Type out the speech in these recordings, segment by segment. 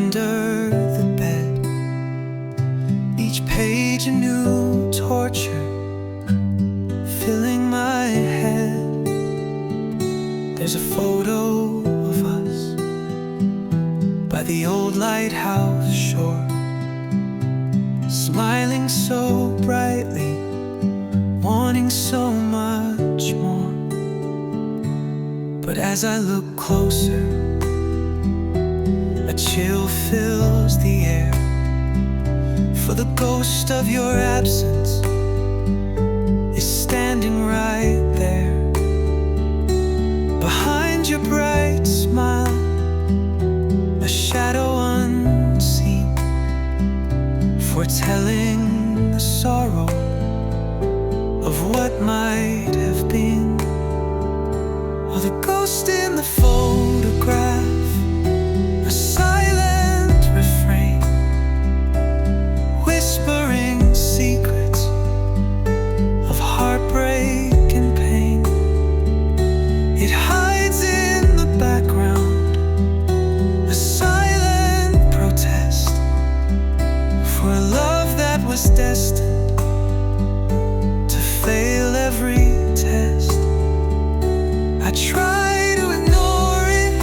under the bed, each page a new torture, filling my head. There's a photo of us by the old lighthouse shore, smiling so brightly, wanting so much more. But as I look closer, a chill fills the air, for the ghost of your absence is standing right there. Behind your bright smile, a shadow unseen, foretelling the sorrow of what might have been. Oh, the ghost in the photograph, a silent refrain, whispering secrets of heartbreak and pain. It hides in the background, a silent protest for a love that was destined to fail every test. I try to ignore it,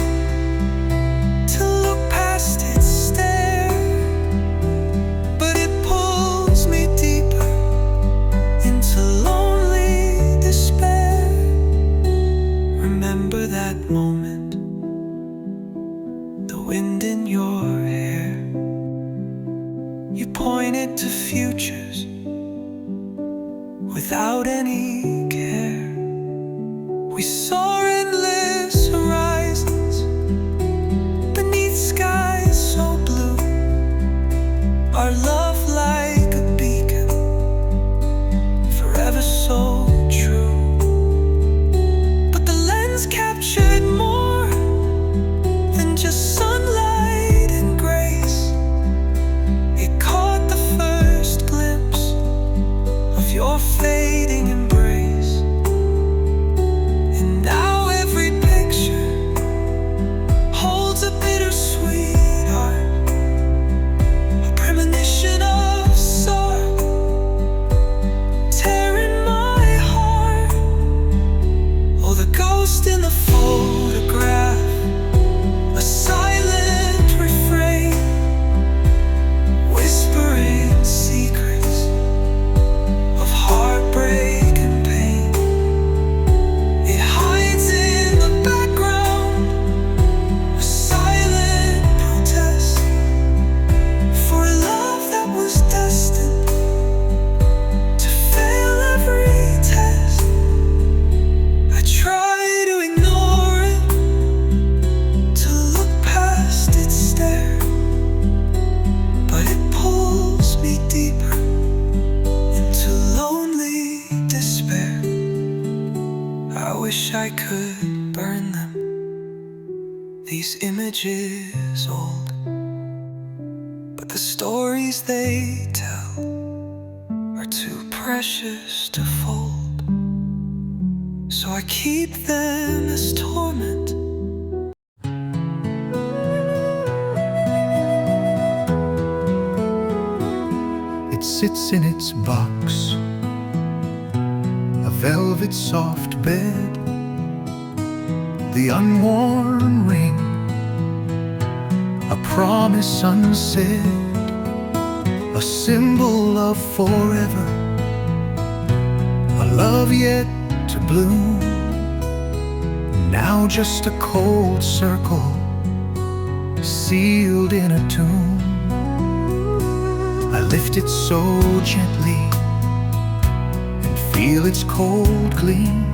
to look past its stare, but it pulls me deeper into lonely despair. Remember that moment, the wind in your hair. You pointed to futures without any care. We saw endless horizons beneath skies so blue, our love like a beacon, forever so true. But the lens captured more than just sunlight and grace. It caught the first glimpse of your fading embrace. Now every picture holds a bittersweet art, a premonition of sorrow, tearing my heart. Oh, the ghost in the photograph, a silent refrain, whispering secrets of heartbreak. I could burn them, these images old, but the stories they tell are too precious to fold. So I keep them as torment. It sits in its box, a velvet soft bed, the unworn ring, a promise unsaid, a symbol of forever, a love yet to bloom. Now just a cold circle, sealed in a tomb. I lift it so gently and feel its cold gleam,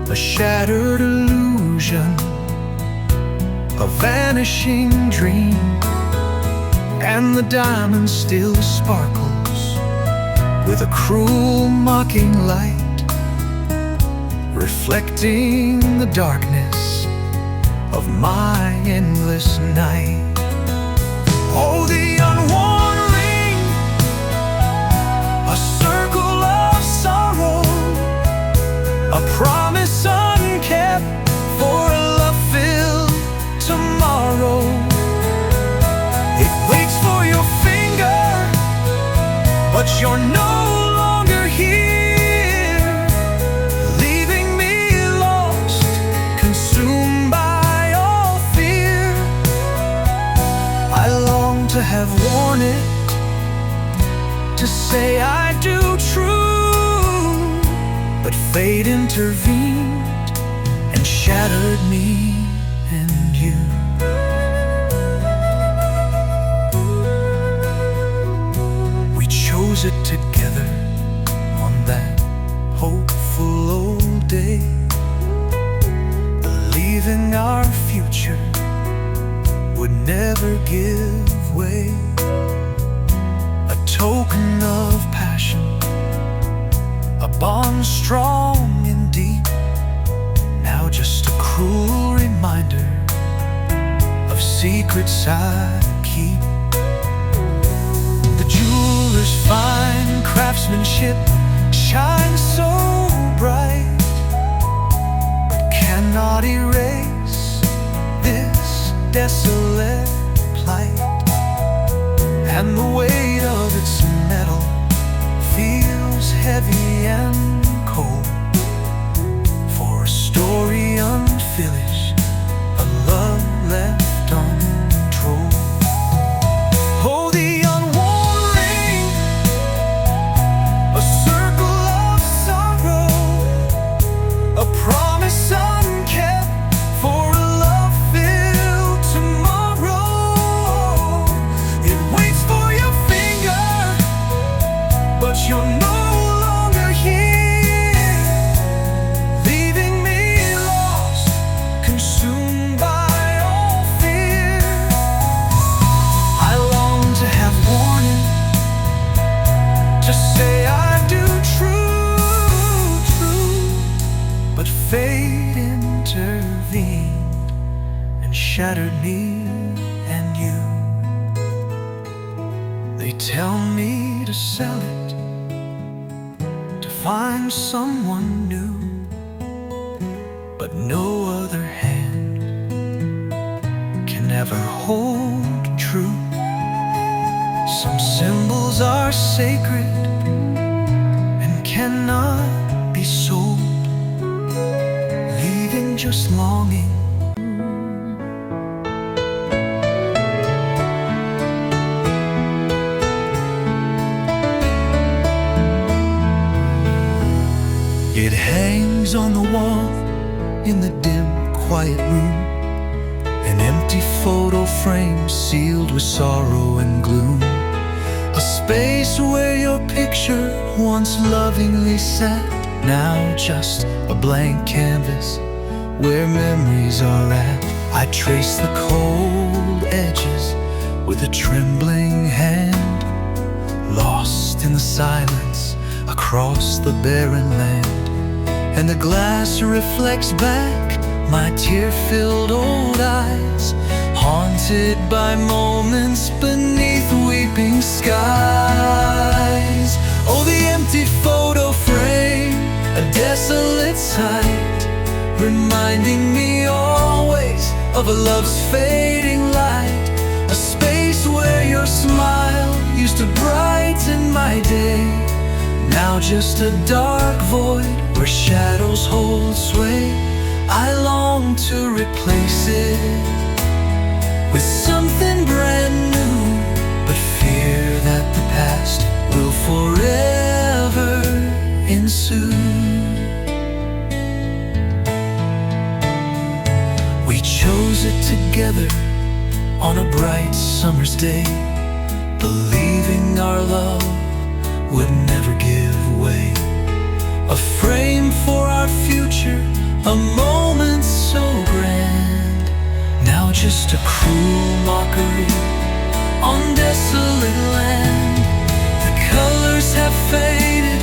a shattered illusion, a vanishing dream. And the diamond still sparkles with a cruel mocking light, reflecting the darkness of my endless night. Oh, the unworn ring, a circle of sorrow, a promise unkept for a love-filled tomorrow. you're no longer here, leaving me lost, consumed by all fear. I long to have worn it, to say I do true, but fate intervened and shattered me and you. We chose it together on that hopeful old day, believing our future would never give way. A token of passion, a bond strong and deep, now just a cruel reminder of secrets I keep. The jeweler's fine craftsmanship shines so bright, but cannot erase this desolate plight. And the weight of its metal feels heavy and cold, for a story unfinished, a love left untold. Oh, the unworn ring, a circle of sorrow, a promise unkept for a love-filled tomorrow. It waits for your finger, but you're no longer here, leaving me lost, consumed by all fear. I long to have worn it, to say I do true, but fate intervened and shattered me and you. They tell me to sell it, to find someone new, but no other hand can ever hold true. Some symbols are sacred and cannot be sold, leaving just longing. It hangs on the wall in the dim, quiet room, an empty photo frame sealed with sorrow and gloom. A space where your picture once lovingly sat, now just a blank canvas where memories are at. I trace the cold edges with a trembling hand, lost in the silence across the barren land. And the glass reflects back my tear-filled old eyes, haunted by moments beneath weeping skies. Oh, the empty photo frame, a desolate sight, reminding me always of a love's fading light. A space where your smile used to brighten my day, now just a dark void where shadows hold sway. I long to replace it with something brand new, but fear that the past will forever ensue. We chose it together on a bright summer's day, believing our love would never give way. A frame for our future, a moment so grand, now just a cruel mockery on desolate land. The colors have faded,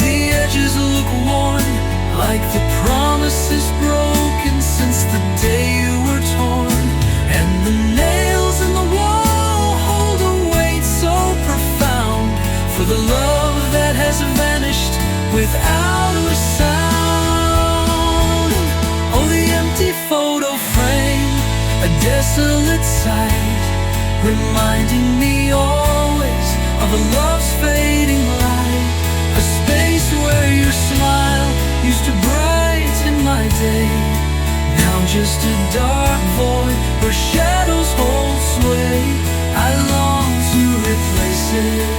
the edges look worn, like the promises broken since the day you were torn. And the nails in the wall hold a weight so profound for the love that has vanished without a sound. Oh, the empty photo frame, a desolate sight, reminding me always of a love's fading light. just a dark void where shadows hold sway. I long to replace it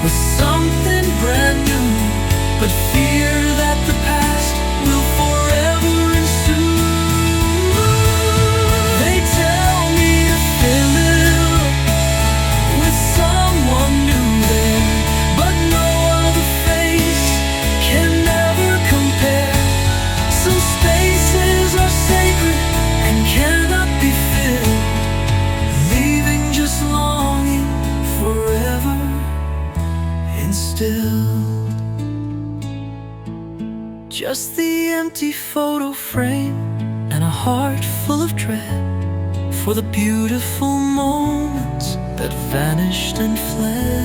with something brand new, but fear that the past will forever ensue. They tell me to fill it up with someone new there, but no other face can ever compare. Some spaces are sacred and cannot be filled, leaving just longing forever instilled. Just the empty photo frame and a heart full of dread for the beautiful moments that vanished and fled.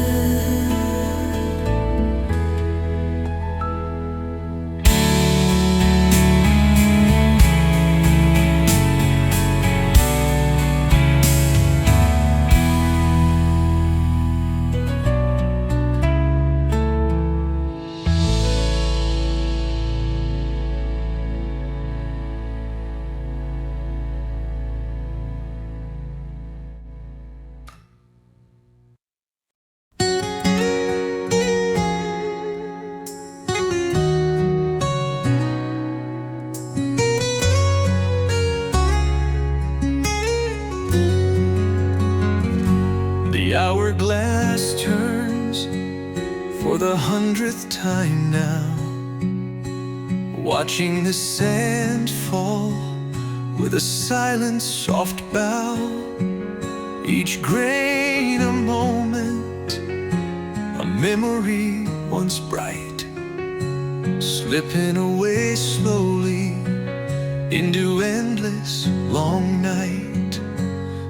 The hourglass turns for the 100th time now, watching the sand fall with a silent soft bow. Each grain a moment, a memory once bright, slipping away slowly into endless long night.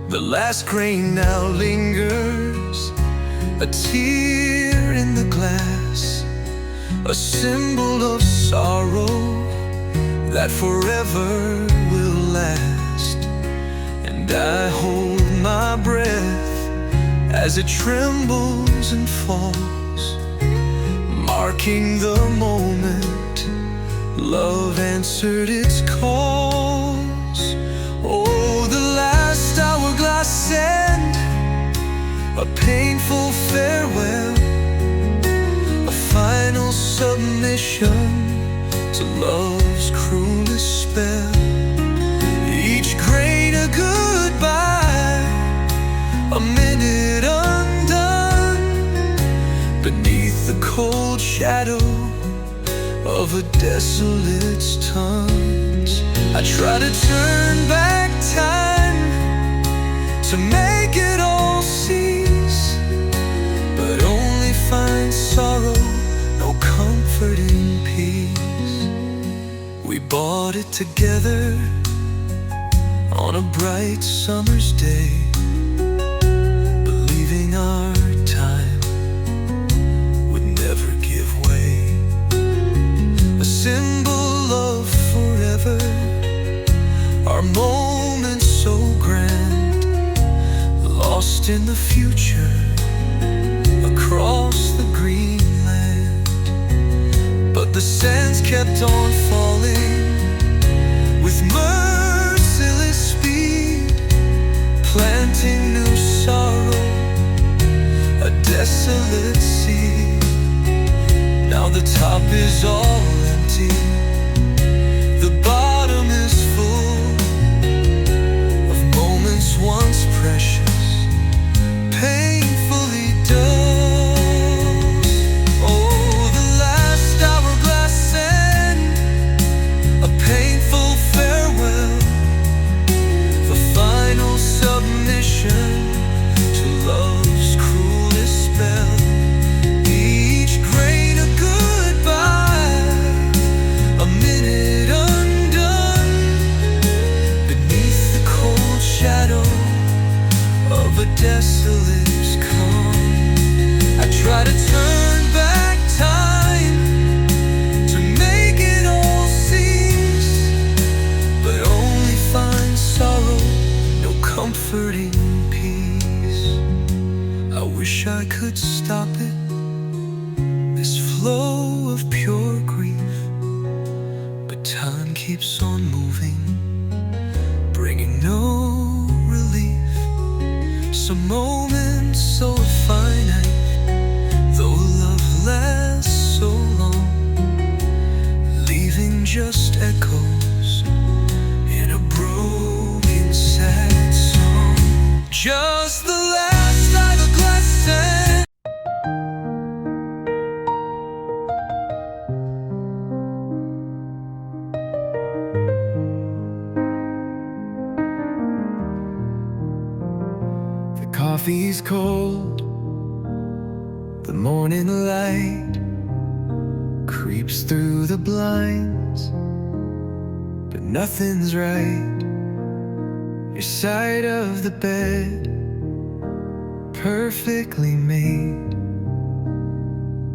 The last grain now lingers, a tear in the glass, a symbol of sorrow that forever will last. And I hold my breath as it trembles and falls, marking the moment love answered its calls. Oh, the last hourglass send a painful farewell, a final submission to love's cruelest spell. Each grain a goodbye, a minute undone, beneath the cold shadow of a desolate's taunt. I try to turn back time to make it all cease, but only find sorrow, no comforting peace. We bought it together on a bright summer's day, believing our time would never give way. A symbol of forever, our moments so grand, lost in the future across the green land. But the sands kept on falling with merciless speed, planting new sorrow, a desolate seed. Now the top is all empty, the bottom is full of moments once precious, painfully dull. Oh, the last hourglass send a painful farewell, the final submission to love's cruelest spell. Each grain a goodbye, a minute undone, beneath the cold shadow of a desolate's calm. I try to turn back time to make it all cease, but only find sorrow, no comforting peace. I wish I could stop it, this flow of pure grief, but time keeps on moving. coffee's cold, the morning light creeps through the blinds, but nothing's right. Your side of the bed, perfectly made,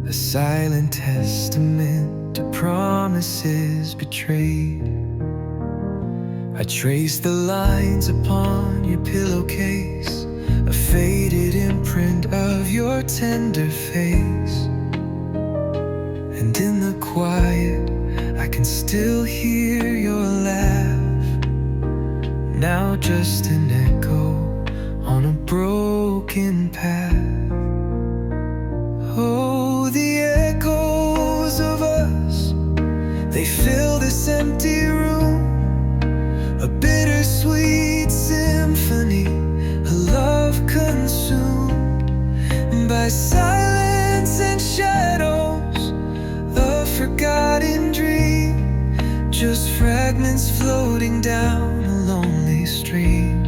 a silent testament to promises betrayed. I trace the lines upon your pillowcase, a faded imprint of your tender face. And in the quiet, I can still hear your laugh, now just an echo on a broken path. Oh, the echoes of us, they fill this empty room, a bittersweet symphony, a love consumed by silence and shadows, a forgotten dream, just fragments floating down a lonely stream.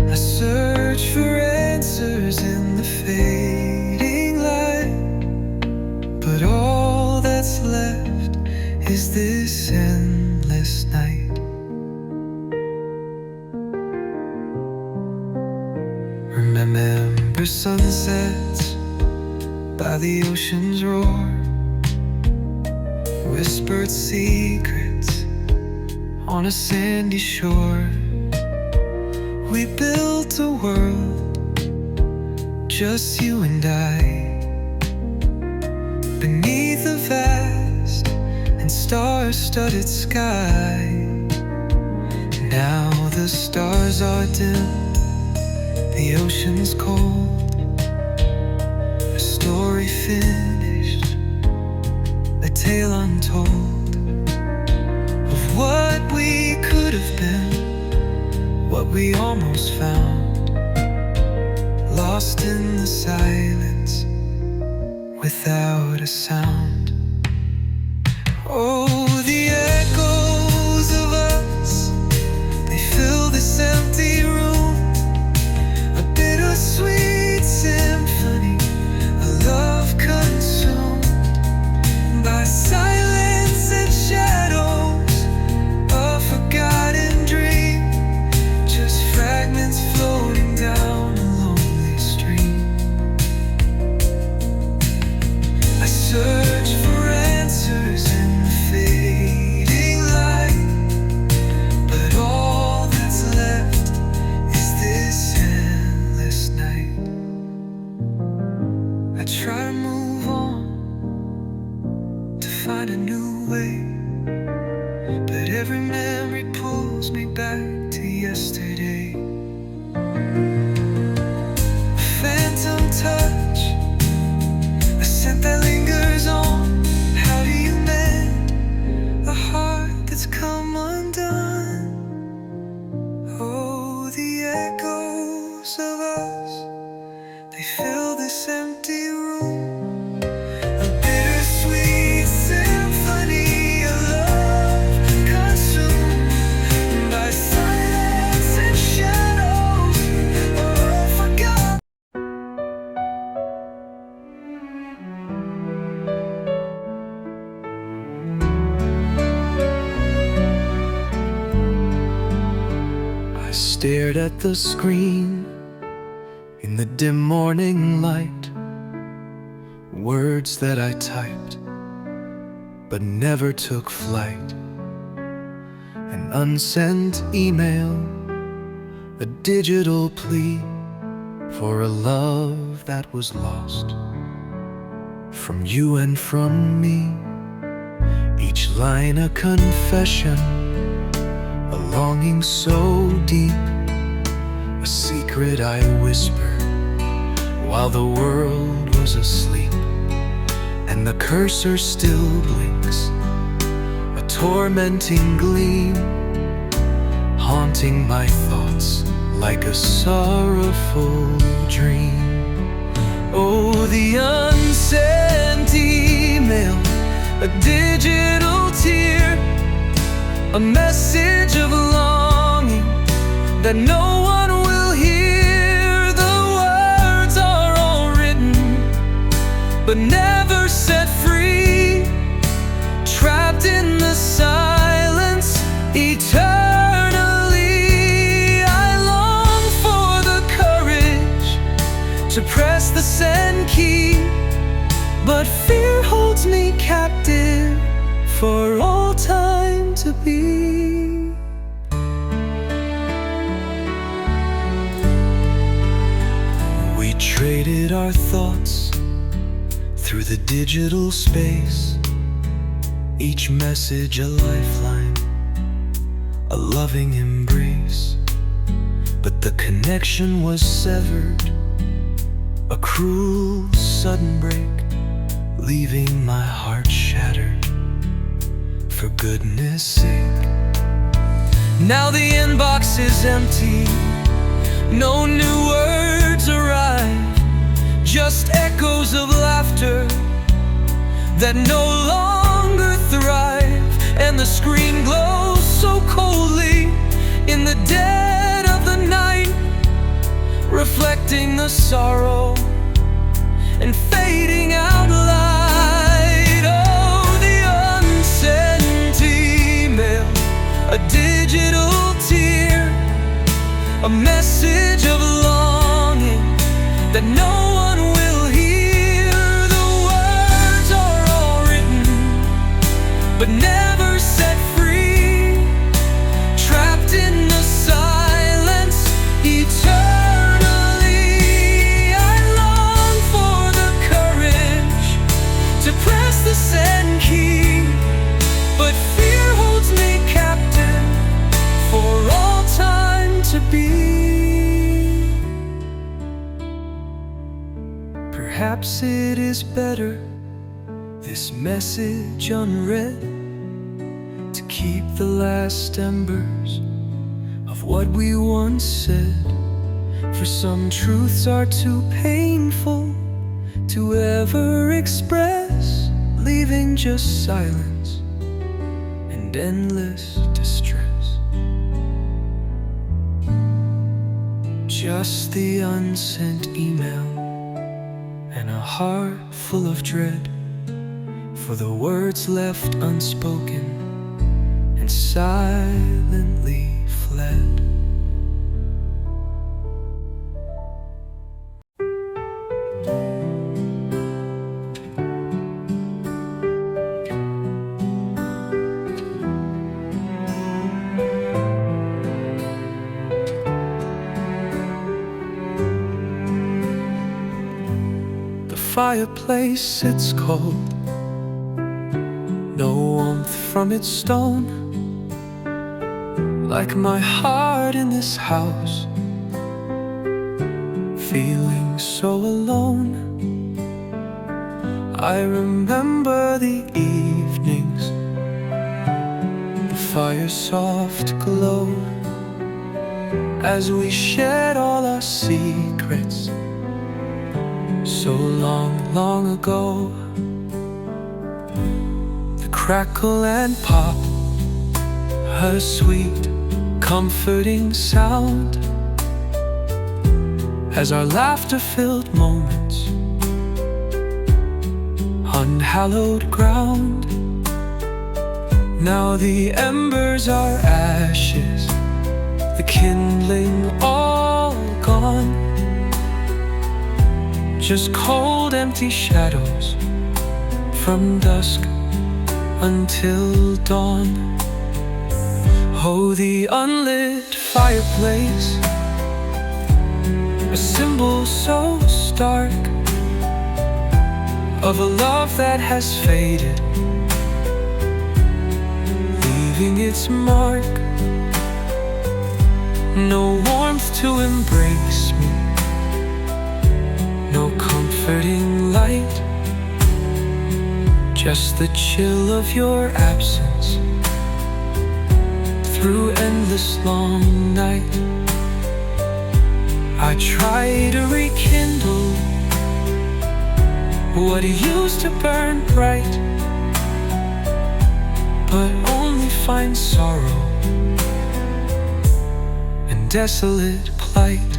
I search for answers in the fading light, but all that's left is this endless night. Remember sunsets by the ocean's roar, whispered secrets on a sandy shore. We built a world, just you and I, beneath a vast and star-studded sky. Now the stars are dim, the ocean's cold, a story finished, a tale untold of what we could have been, what we almost found, lost in the silence without a sound. Oh, the echoes of us, they fill this empty room, a bittersweet symphony, a love consumed by silence and shadows, a forgotten dream, just fragments floating down a lonely stream. I search for answers in the fading light, but all that's left is this endless night. I try to move on, to find a new way, but every memory pulls me back to yesterday. A phantom touch, a scent that lingers on. How do you mend a heart that's come undone? Oh, the echoes of us, they fill this empty room, a bittersweet symphony, a love consumed by silence and shadows, oh, forgotten. I stared at the screen in the dim morning light, words that I typed but never took flight, an unsent email, a digital plea for a love that was lost, from you and from me, each line a confession, a longing so deep, a secret I whispered while the world was asleep, and the cursor still blinks, a tormenting gleam, haunting my thoughts like a sorrowful dream. Oh, the unsent email, a digital tear, a message of longing that no one will but never set free. Trapped in the silence eternally. I long for the courage to press the send key, but fear holds me captive for all time to be. We traded our thoughts through the digital space, each message a lifeline, a loving embrace. But the connection was severed, a cruel sudden break, leaving my heart shattered. For goodness sake, now the inbox is empty, no new words arrive, just echoes of laughter that no longer thrive. And the screen glows so coldly in the dead of the night, reflecting the sorrow and fading out light. Oh, the unsent email, a digital tear, a message of longing that no one will hear. The words are all written, but never set free. Trapped in the silence eternally. I long for the courage to press the send key, but fear holds me captive for all time to be. Perhaps it is better, this message unread, to keep the last embers of what we once said. For some truths are too painful to ever express, leaving just silence and endless distress. Just the unsent email and a heart full of dread for the words left unspoken and silently fled. The fireplace sits cold, no warmth from its stone, like my heart in this house, feeling so alone. I remember the evenings, the fire's soft glow, as we shared all our secrets so long, long ago. The crackle and pop, her sweet, comforting sound, as our laughter filled moments, unhallowed ground. Now the embers are ashes, the kindling all gone, just cold empty shadows from dusk until dawn. Oh, the unlit fireplace, a symbol so stark of a love that has faded, leaving its mark. No warmth to embrace me, no comforting light, just the chill of your absence through endless long night. I try to rekindle what used to burn bright, but only find sorrow and desolate plight.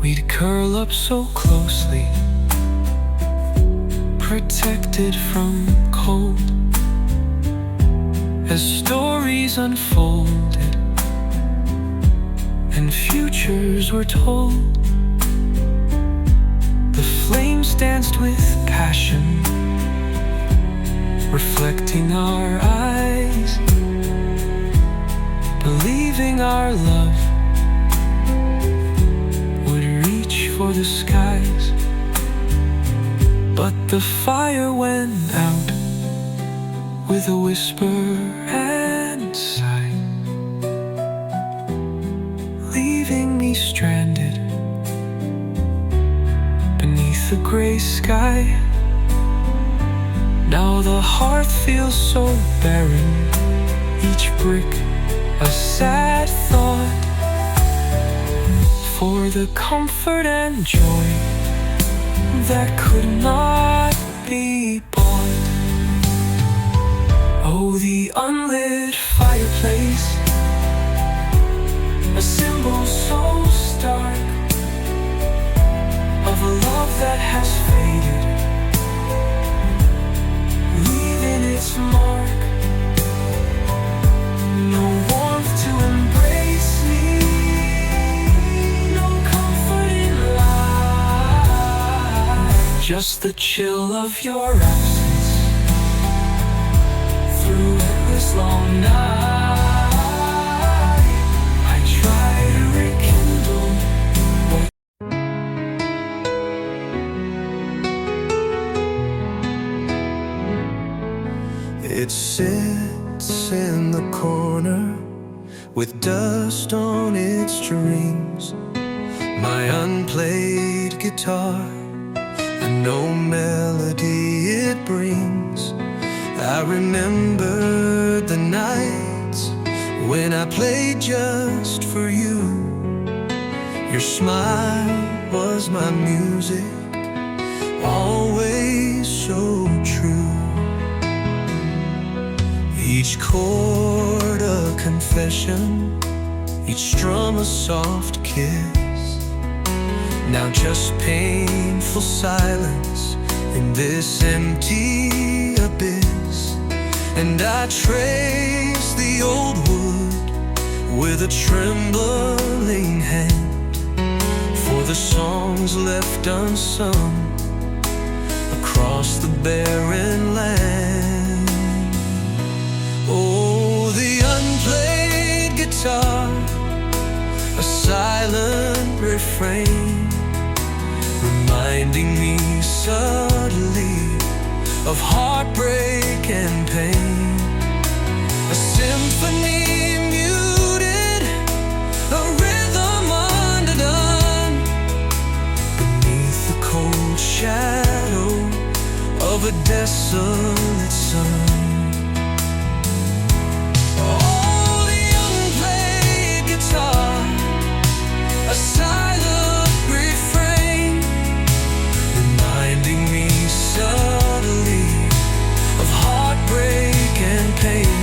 We'd curl up so closely protected from cold. As stories unfolded and futures were told, the flames danced with passion, reflecting our eyes, believing our love would reach for the skies. But the fire went out with a whisper and sigh, leaving me stranded beneath the gray sky. Now the hearth feels so barren, each brick a sad thought, for the comfort and joy that could not be bought. Oh, the unlit fireplace, a symbol so stark of a love that has faded, leaving its mark. No warmth to embrace me, no comfort in life, just the chill of your absence through endless long night. I try to rekindle what it sits in the corner with dust on its strings, my unplayed guitar, and no melody it brings. I remember the nights when I played just for you. Your smile was my music, always so true. Each chord a confession, each strum a soft kiss. Now just painful silence in this empty abyss. And I trace the old wood with a trembling hand, for the songs left unsung across the barren land. Oh, the unplayed guitar, a silent refrain, reminding me subtly of heartbreak and pain. A symphony muted, a rhythm undone, beneath the cold shadow of a desolate sun. A silent refrain, reminding me subtly of heartbreak and pain.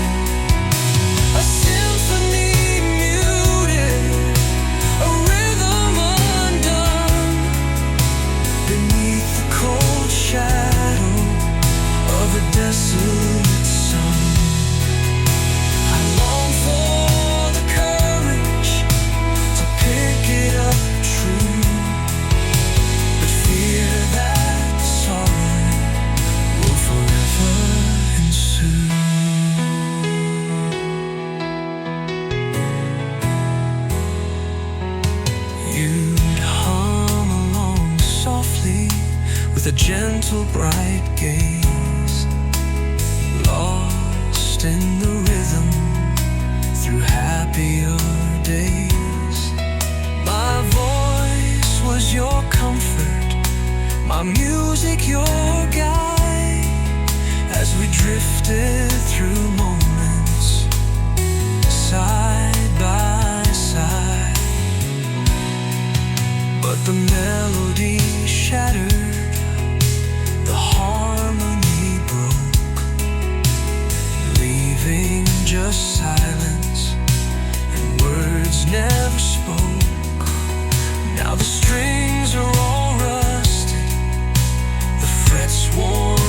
A symphony muted, a rhythm undone, beneath the cold shadow of a desolate sun. I long for the courage to pick it up true, but fear that sorrow will forever ensue. You'd hum along softly with a gentle bright gaze, lost in the rhythm through happier days. My voice was your comfort, my music your guide, as we drifted through moments side by side. But the melody shattered, the harmony broke, leaving just silence and words never spoke. Now the strings are all rusted, the frets worn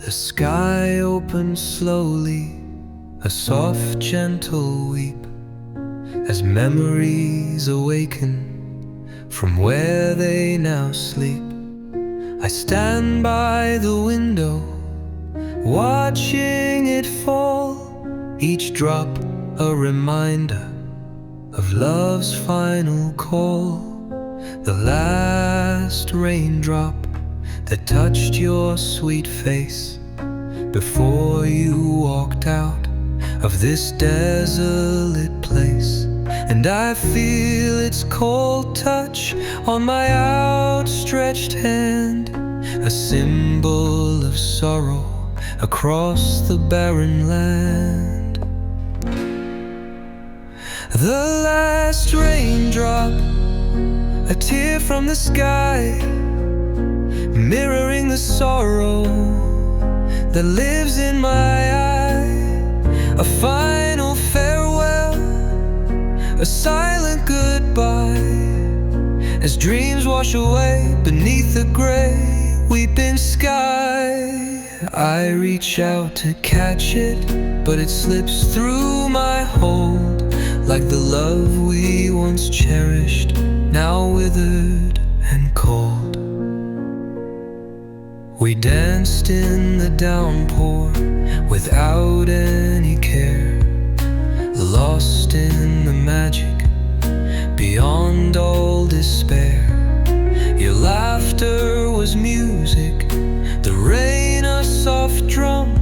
The sky opens slowly, a soft, gentle weep, as memories awaken from where they now sleep. I stand by the window, watching it fall, each drop a reminder of love's final call. The last raindrop that touched your sweet face before you walked out of this desolate place. And I feel its cold touch on my outstretched hand, a symbol of sorrow across the barren land. The last raindrop, a tear from the sky, mirroring the sorrow that lives in my eye. A final farewell, a silent goodbye, as dreams wash away beneath the gray, weeping sky. I reach out to catch it, but it slips through my hold, like the love we once cherished, now withered and cold. We danced in the downpour without any care, lost in the magic beyond all despair. Your laughter was music, the rain a soft drum,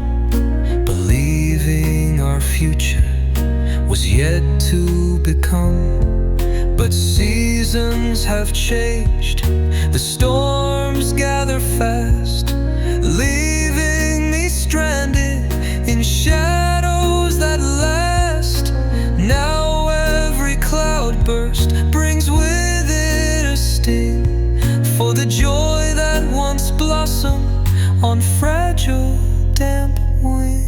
believing our future was yet to become. But seasons have changed, the storms gather fast, leaving me stranded in shadows that last. Now every cloudburst brings with it a sting for the joy that once blossomed on fragile, damp wing.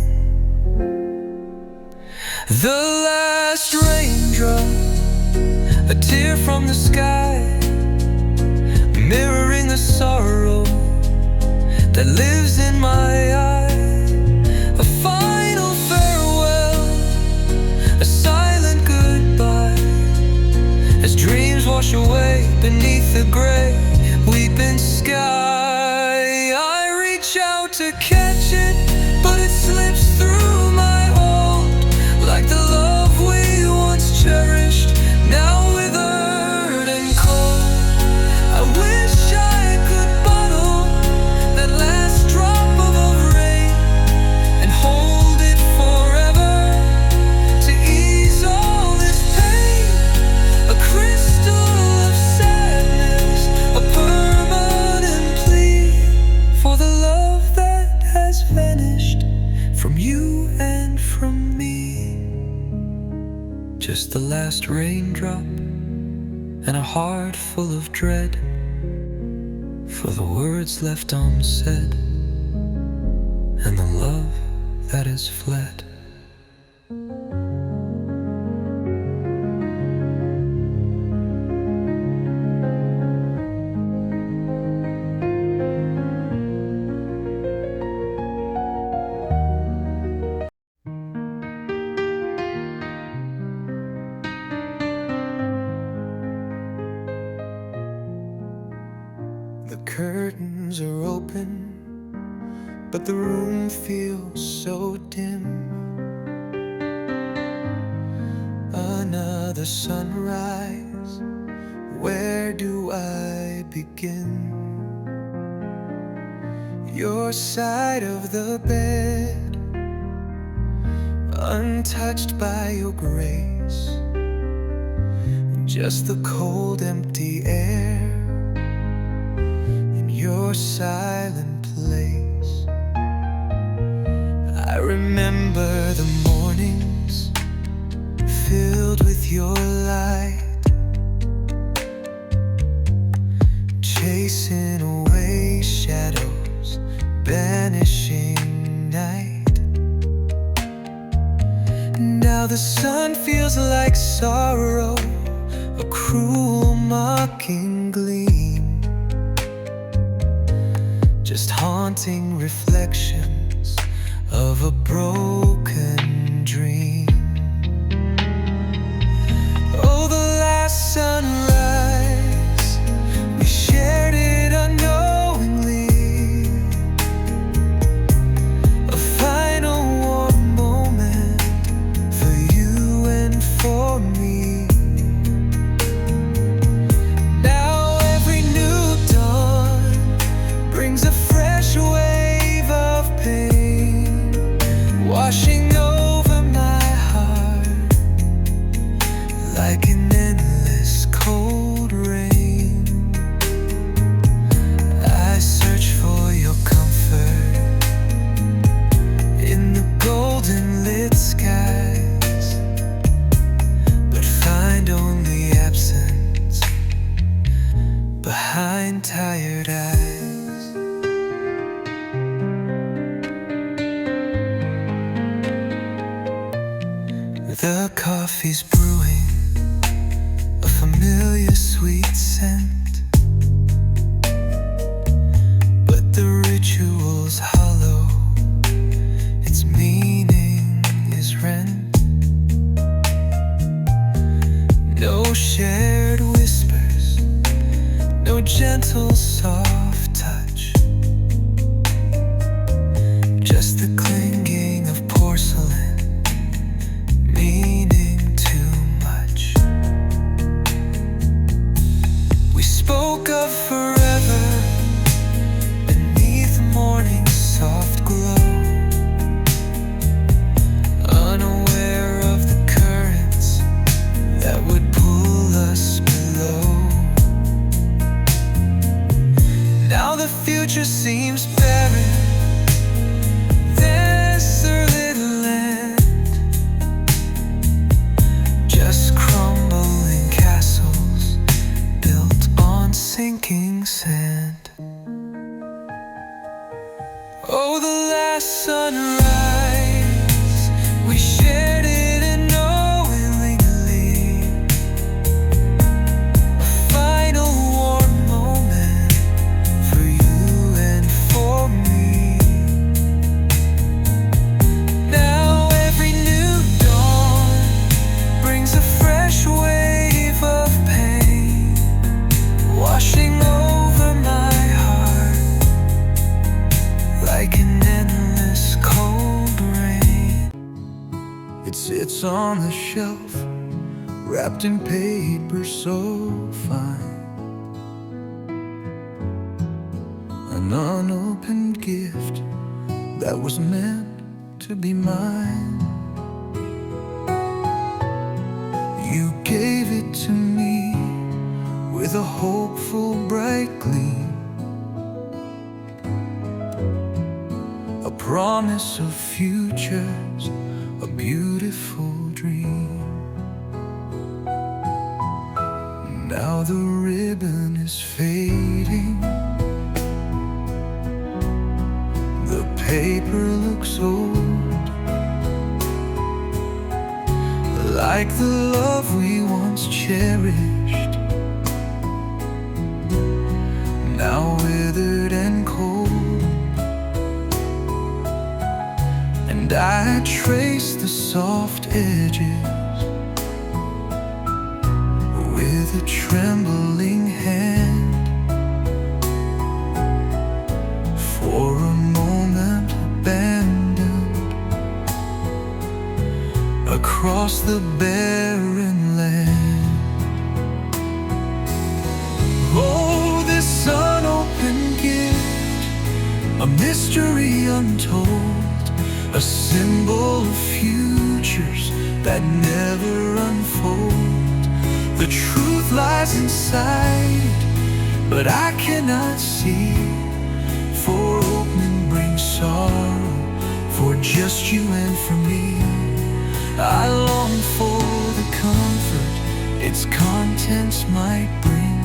The last raindrop, a tear from the sky, mirroring the sorrow that lives in my eye. A final farewell, a silent goodbye, as dreams wash away beneath the gray, weeping sky. I reach out to catch it, but it slips through my hold, like the love we once cherished, now withered and cold. I wish I could bottle that last drop of rain and hold it forever to ease all this pain. A crystal of sadness, a permanent plea for the love that has vanished from you and from me. Just the last raindrop and a heart full of dread for the words left unsaid and the love that has fled. The curtains are open, but the room feels so dim. Another sunrise, where do I begin? Your side of the bed, untouched by your grace, just the cold empty air in your silent place. I remember the mornings filled with your light, chasing away shadows, banishing night. Now the sun feels like sorrow, a cruel mocking gleam, just haunting reflection of a broken dream. Oh, the last sunrise, we shared it unknowingly. A final warm moment for you and for me. Now every new dawn brings a fresh wave of pain, washing over my heart like an endless cold rain. I search for your comfort in the golden lit skies, but find only absence behind tired eyes. The coffee's brewing, a familiar sweet scent, but the ritual's hollow, its meaning is rent. No shared whispers, no gentle soft touch, just the clinging of porcelain, meaning too much. We spoke of forever beneath morning's soft glow, unaware of the currents that would pull us below. Now the future seems barren. There's a little end, just crumbling castles built on sinking sand. Oh, the last sunrise, we shared it unknowingly. A final warm moment for you and for me. Now every new dawn brings a fresh wave of pain, washing over my heart like an endless cold rain. It sits on the shelf, wrapped in paper so fine, an unopened gift that was meant to be mine. You gave it to me with a hopeful bright gleam, a promise of futures, a beautiful dream. Now the ribbon is fading, the paper looks old, like the love we once cherished, now withered and cold. And I trace the soft edges with a trembling hand, for a moment abandoned across the barren land. Oh, this unopened gift, a mystery untold, a symbol of futures that never unfold. The truth lies inside, but I cannot see, for opening brings sorrow, for just you and for me. I long for the comfort its contents might bring,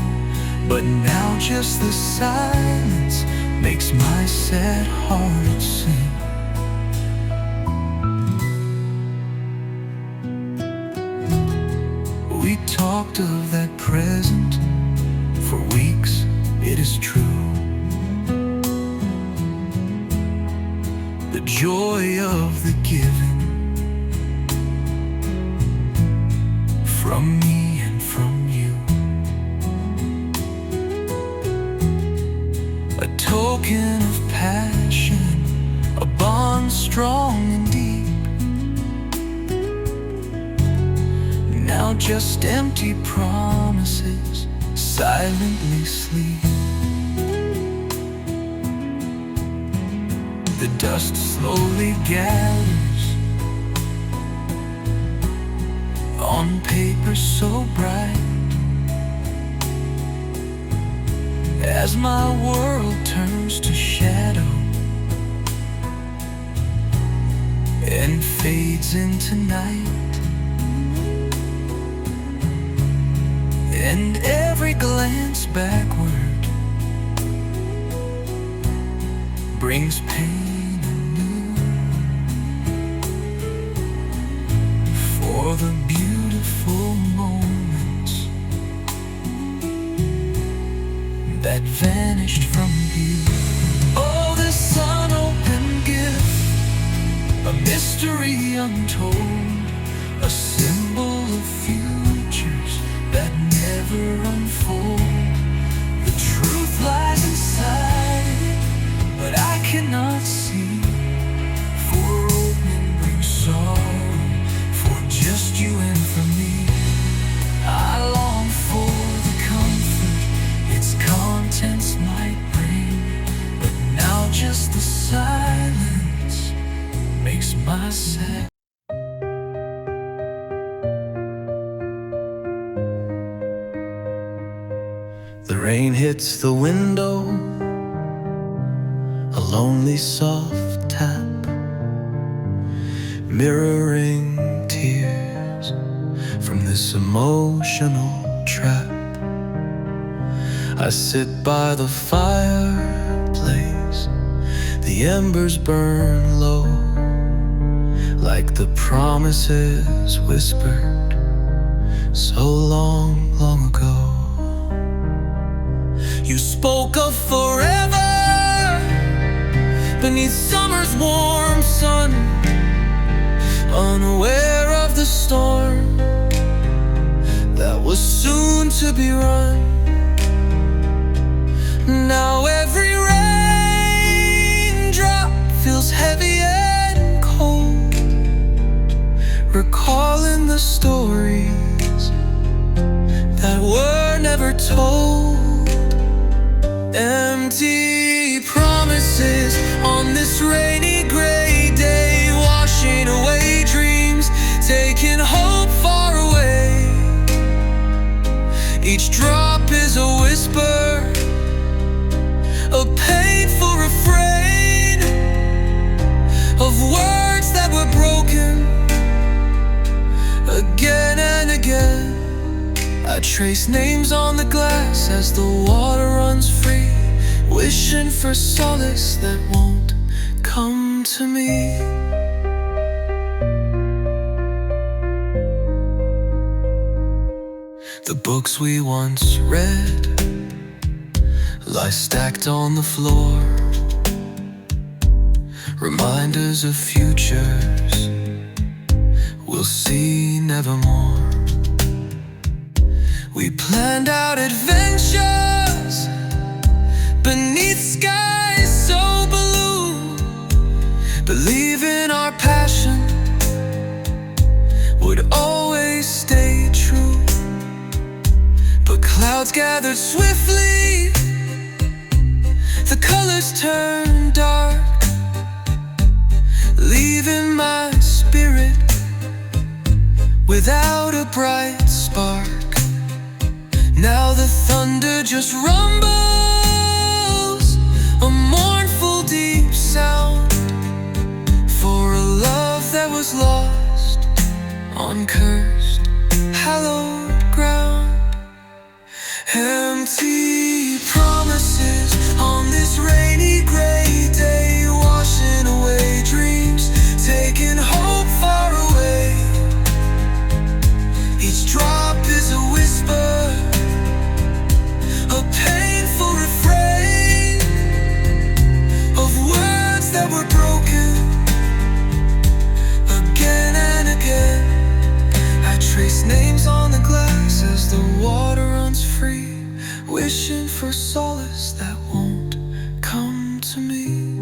but now just the silence makes my sad heart sing. We talked of that present for weeks, it is true. The joy of the giving, from me and from you. A token of passion, a bond strong and deep. Now just empty promises silently sleep. The dust slowly gathers on paper so bright, as my world turns to shadow and fades into night. And every glance backward brings pain anew, for the beautiful moments that vanished from view. Oh, this unopened gift, a mystery untold, a symbol of futures that never unfold. The truth lies inside it, but I cannot see. For opening brings sorrow, for just you and for me. I long for the comfort its contents might bring, but now just the silence makes my sad. The rain hits the window, a lonely soft tap, mirroring tears from this emotional trap. I sit by the fireplace, the embers burn low, like the promises whispered so long, long ago. You spoke of forever beneath summer's warm sun, unaware of the storm that was soon to be run. Now every raindrop feels heavy and cold, recalling the stories that were never told. Empty promises on this rainy gray day, washing away dreams, taking hope far away. Each drop is a whisper, a painful refrain of words that were broken again and again. I trace names on the glass as the water runs free, wishing for solace that won't come to me. The books we once read lie stacked on the floor, reminders of futures we'll see nevermore. We planned out adventures beneath skies so blue, believing our passion would always stay true. But clouds gathered swiftly, the colors turned dark, leaving my spirit without a bright spark. Now the thunder just rumbles, a mournful deep sound, for a love that was lost on cursed, hallowed ground. Empty promises on this rainy gray day, washing away dreams, taking hope far away. Each drop is a whisper, a painful solace that won't come to me.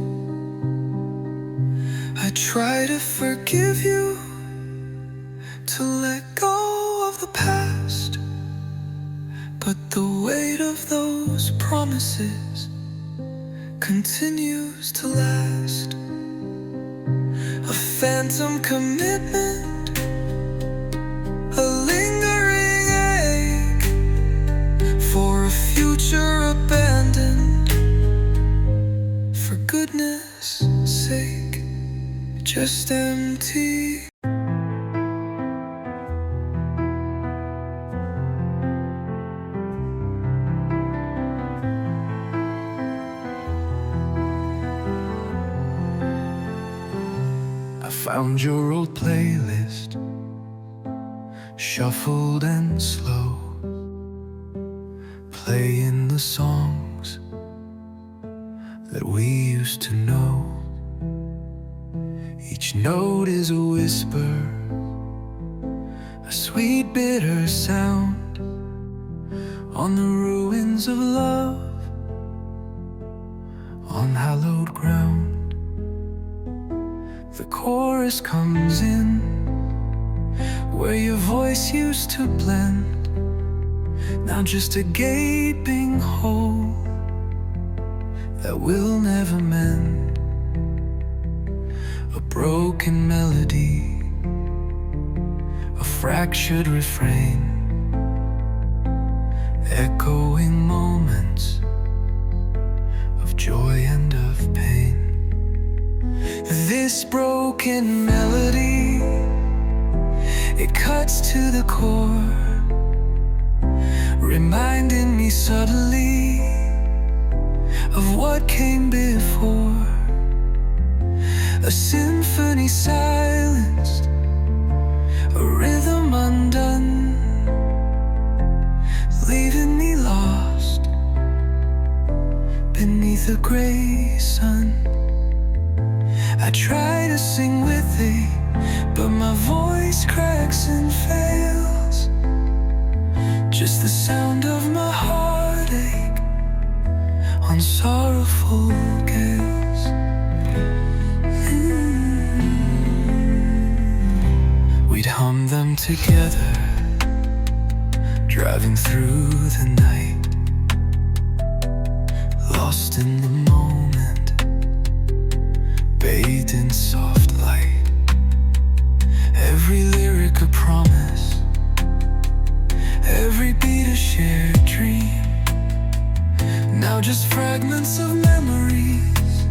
I try to forgive you, to let go of the past, but the weight of those promises continues to last. A phantom commitment, a lingering ache for a future abandoned. For goodness sake, just empty. Found your old playlist, shuffled and slow, playing the songs that we used to know. Each note is a whisper, a sweet bitter sound on the ruins of love, on hallowed ground. The chorus comes in where your voice used to blend, now just a gaping hole that will never mend. A broken melody, a fractured refrain, echoing moments of joy and of pain. This broken melody, it cuts to the core, reminding me subtly of what came before. A symphony silenced, a rhythm undone, leaving me lost beneath a gray sun. I try to sing with thee, but my voice cracks and fails. Just the sound of my heartache on sorrowful gales. We'd hum them together, driving through the night, lost in the moment, bathed in soft light. Every lyric a promise, every beat a shared dream. Now just fragments of memories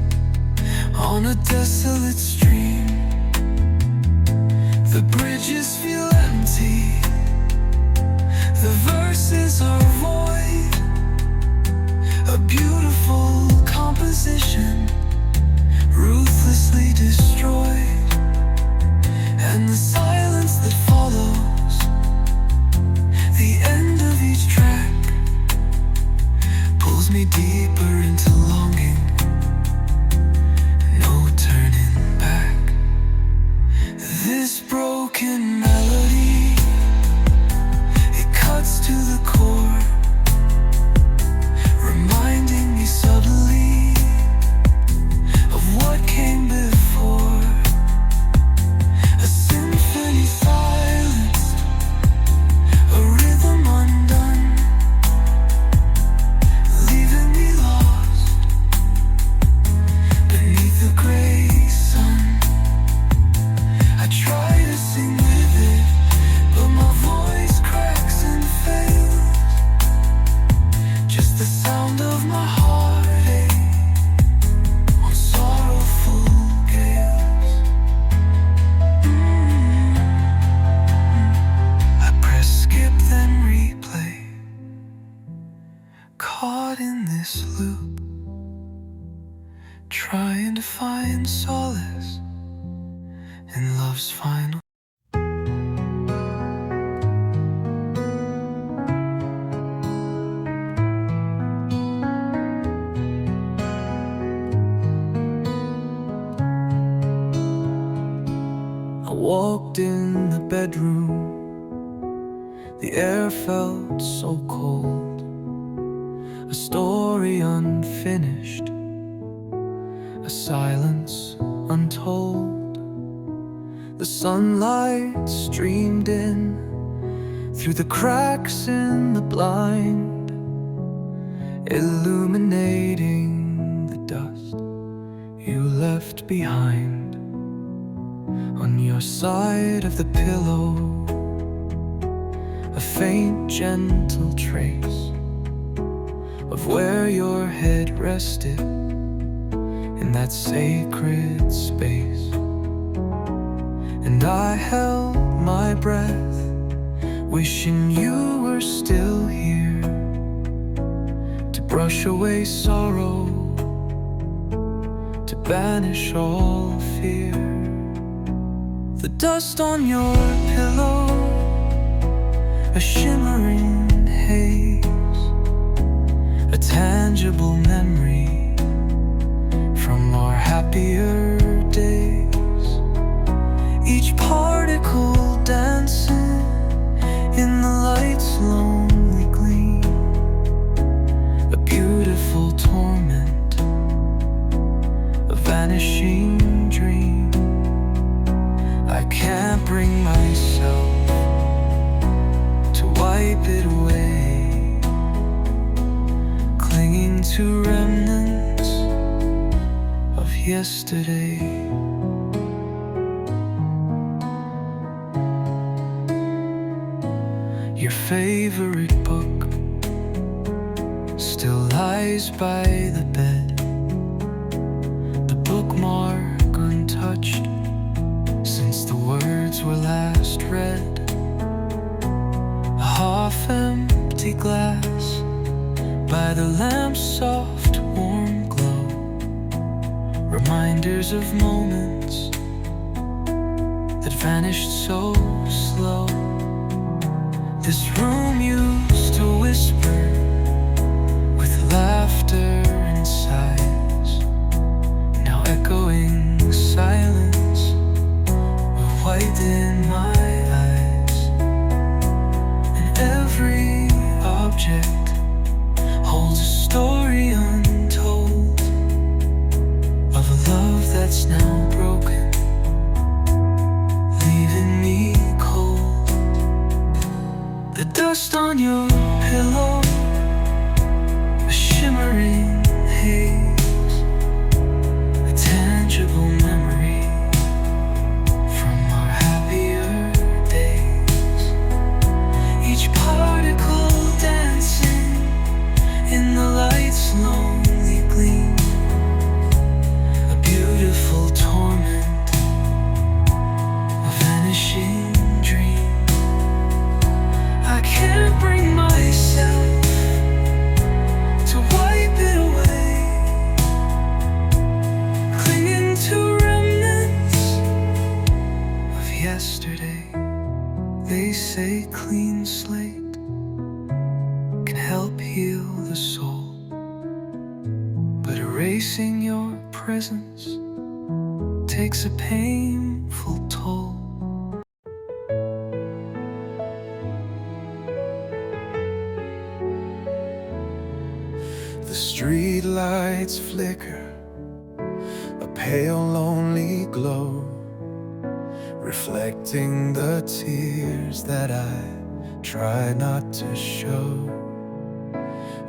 on a desolate stream. The bridges feel empty, the verses are void. A beautiful composition, ruthlessly destroyed. And the silence that follows the end of each track pulls me deeper into longing, no turning back. This broken melody, it cuts to the core, reminding me subtly of what came before. A symphony silenced, a rhythm undone, leaving me lost beneath the gray sun. I try to sing with it, but my voice cracks and fails. Just the sound of my heartache on sorrowful gales. I press skip then replay, caught in this loop, trying to find solace in love's final. I walked in the bedroom, the air felt so cold. A story sunlight streamed in through the cracks in the blind, illuminating the dust you left behind. On your side of the pillow, a faint, gentle trace of where your head rested in that sacred space. And I held my breath, wishing you were still here to brush away sorrow, to banish all fear. The dust on your pillow, a shimmering haze, a tangible memory from our happier days. Each particle dancing in the light's lonely gleam, a beautiful torment, a vanishing dream. I can't bring myself to wipe it away, clinging to remnants of yesterday. Your favorite book still lies by the bed, the bookmark untouched since the words were last read. A half-empty glass by the lamp's soft, warm glow, reminders of moments that vanished so slow. This room used to whisper with laughter and sighs, now echoing silence will widen my eyes. And every object holds a story untold of a love that's now broken, leaving me cold. The dust on your pillow, a shimmering haze, a tangible memory from our happier days. Each particle dancing in the light's lonely gleam, a beautiful torment, a vanishing dream. I can't bring myself to wipe it away, clinging to remnants of yesterday. They say clean slate can help heal the soul, but erasing your presence takes a painful toll. The street lights flicker, a pale lonely glow, reflecting the tears that I try not to show.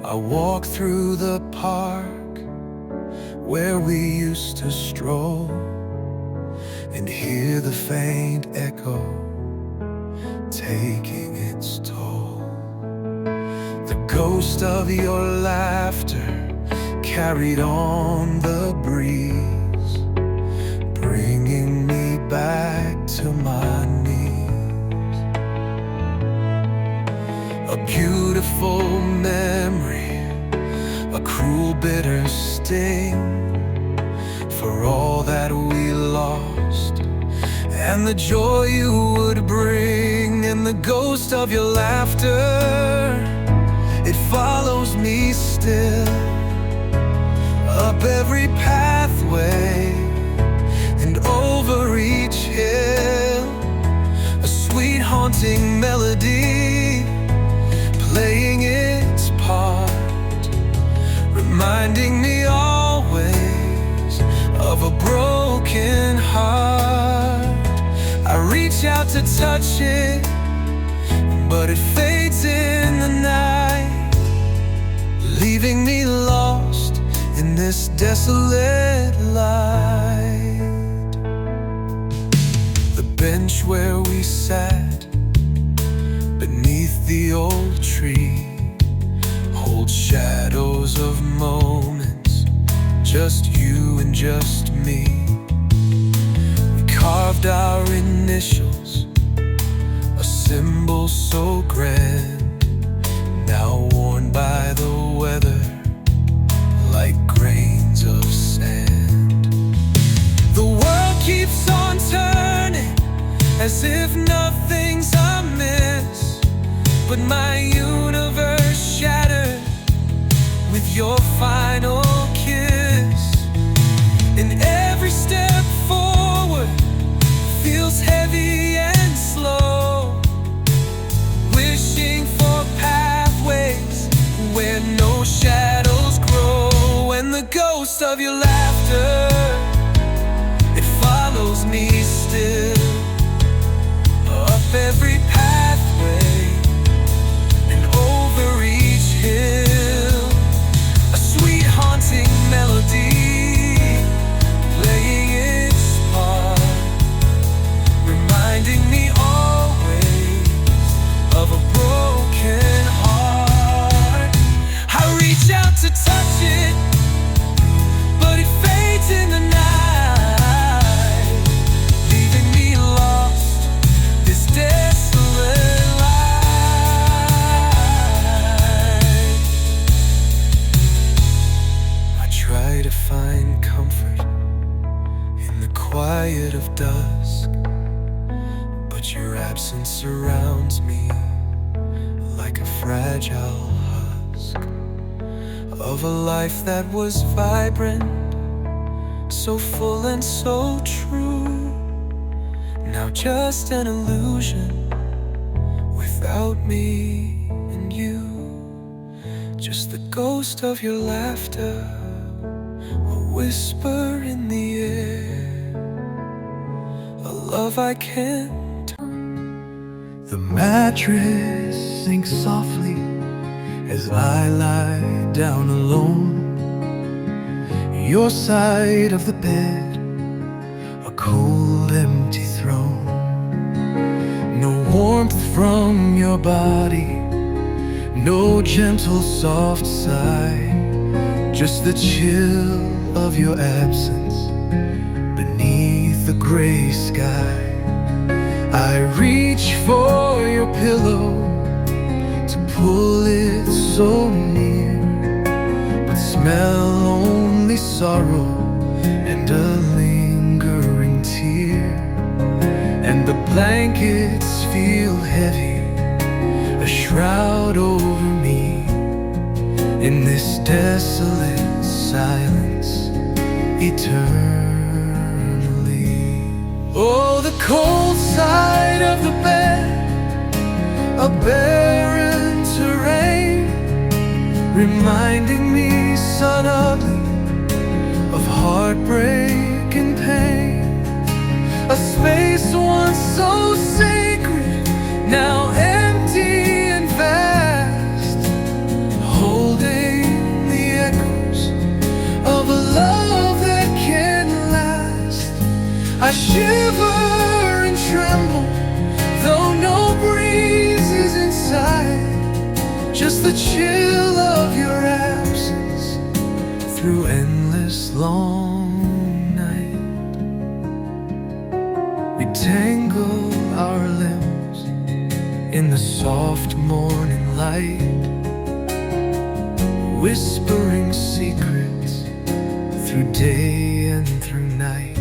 I walk through the park where we used to stroll, and hear the faint echo taking its toll. The ghost of your laughter carried on the breeze, bringing me back to my knees. A beautiful memory, a cruel bitter sting for all that we lost and the joy you would bring. And the ghost of your laughter, it follows me still, up every pathway and over each hill. A sweet haunting melody playing its part, reminding me always of a broken heart. I reach out to touch it, but it fades in the night, leaving me lost in this desolate light. The bench where we sat beneath the old tree holds shadows of moments, just you and just me. We carved our initials, a symbol so grand, now worn by the weather like grains of sand. The world keeps on turning as if nothing's amiss, but my universe shattered with your final kiss. And every step forward feels heavy and slow, wishing for pathways where no shadows grow. And the ghost of your laughter, it follows me still, up every pathway and over each hill. A sweet haunting melody playing its part, reminding me always of a broken heart. I reach out to touch it, but it fades in the night, leaving me lost this desolate life. I try to find comfort in the quiet of dusk, but your absence surrounds me like a fragile husk of a life that was vibrant, so full and so true. Now just an illusion without me and you. Just the ghost of your laughter, a whisper in the air, a love I can't turn. The mattress sinks softly as I lie down alone. Your side of the bed, a cold empty throne. No warmth from your body, no gentle soft sigh, just the chill of your absence beneath the gray sky. I reach for your pillow to pull it so near, but smell only sorrow and a lingering tear. And the blankets feel heavy, a shroud over me in this desolate silence eternally. Oh, the cold side of the bed, a barren terrain, reminding me sun ugly of heartbreak and pain. A space once so sacred, now empty and vast, holding the echoes of a love that can't last. I shiver and tremble, though no breeze is inside, just the chill of your absence through endless long night. We tangle our limbs in the soft morning light, whispering secrets through day and through night.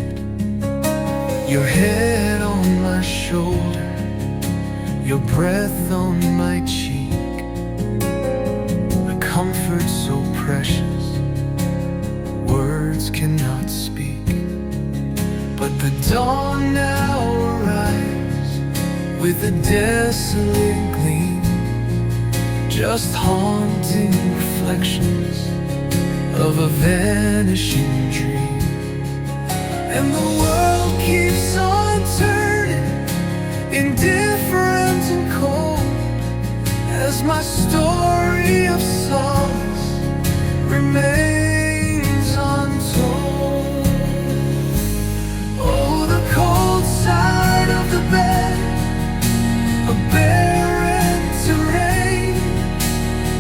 Your head on my shoulder, your breath on my cheek, a comfort so precious words cannot speak. But the dawn now arrives with a desolate gleam, just haunting reflections of a vanishing dream. And the world keeps on turning indifferent and cold, as my story of solace remains untold. Oh, the cold side of the bed, a barren terrain,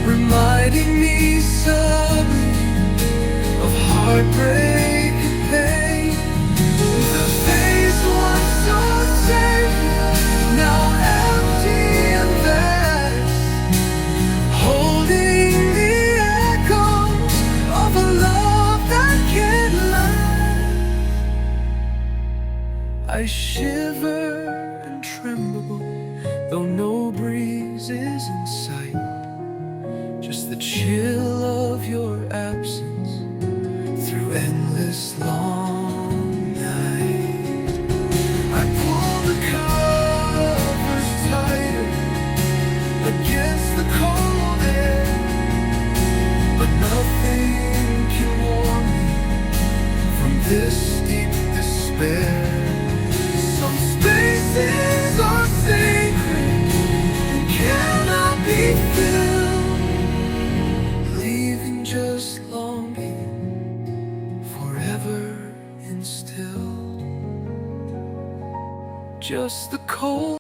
reminding me suddenly of heartbreak and pain. The face once so safe, now empty and vast, holding the echoes of a love that can't last. I shiver and tremble, though no breeze is in sight, just the chill of your absence through endless long night. I pull the covers tighter against the cold air, but nothing can warm me from this deep despair. Some spaces are sacred and cannot be filled, leaving just longing forever instilled. Just the cold